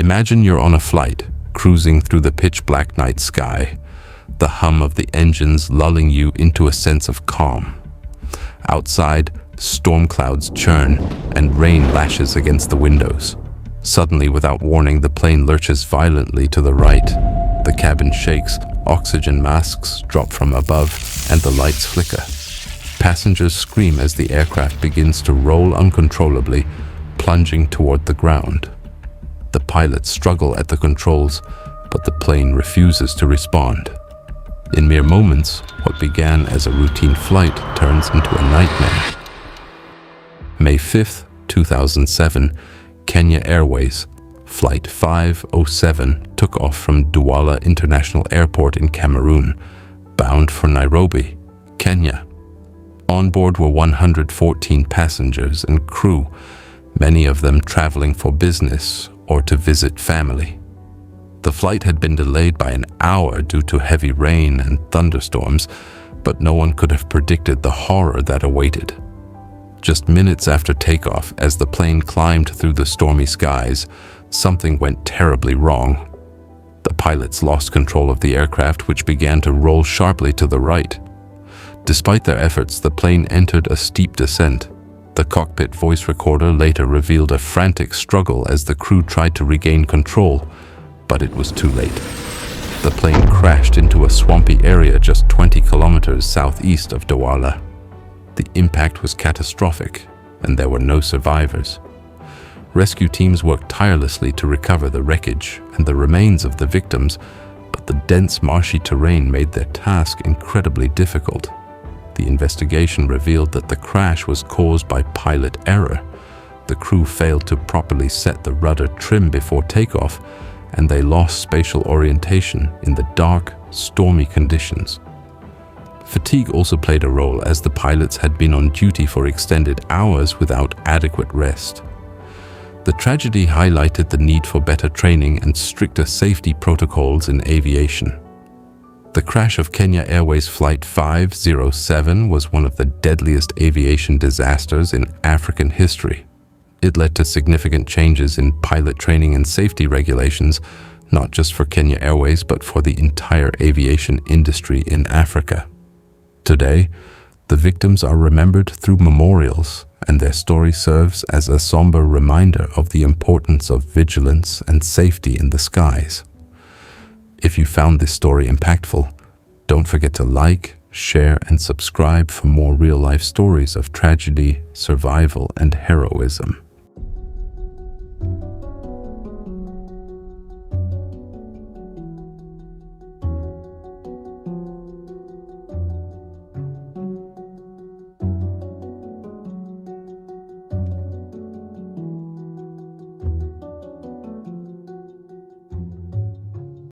Imagine you're on a flight, cruising through the pitch-black night sky, the hum of the engines lulling you into a sense of calm. Outside, storm clouds churn and rain lashes against the windows. Suddenly, without warning, the plane lurches violently to the right. The cabin shakes, oxygen masks drop from above, and the lights flicker. Passengers scream as the aircraft begins to roll uncontrollably, plunging toward the ground. The pilots struggle at the controls, but the plane refuses to respond. In mere moments, what began as a routine flight turns into a nightmare. May 5th, 2007, Kenya Airways Flight 507 took off from Douala International Airport in Cameroon, bound for Nairobi, Kenya. On board were 114 passengers and crew, many of them traveling for business or to visit family. The flight had been delayed by an hour due to heavy rain and thunderstorms, but no one could have predicted the horror that awaited. Just minutes after takeoff, as the plane climbed through the stormy skies, something went terribly wrong. The pilots lost control of the aircraft, which began to roll sharply to the right. Despite their efforts, the plane entered a steep descent. The cockpit voice recorder later revealed a frantic struggle as the crew tried to regain control, but it was too late. The plane crashed into a swampy area just 20 kilometers southeast of Douala. The impact was catastrophic, and there were no survivors. Rescue teams worked tirelessly to recover the wreckage and the remains of the victims, but the dense marshy terrain made their task incredibly difficult. The investigation revealed that the crash was caused by pilot error. The crew failed to properly set the rudder trim before takeoff, and they lost spatial orientation in the dark, stormy conditions. Fatigue also played a role, as the pilots had been on duty for extended hours without adequate rest. The tragedy highlighted the need for better training and stricter safety protocols in aviation. The crash of Kenya Airways Flight 507 was one of the deadliest aviation disasters in African history. It led to significant changes in pilot training and safety regulations, not just for Kenya Airways, but for the entire aviation industry in Africa. Today, the victims are remembered through memorials, and their story serves as a somber reminder of the importance of vigilance and safety in the skies. If you found this story impactful, don't forget to like, share, and subscribe for more real-life stories of tragedy, survival, and heroism.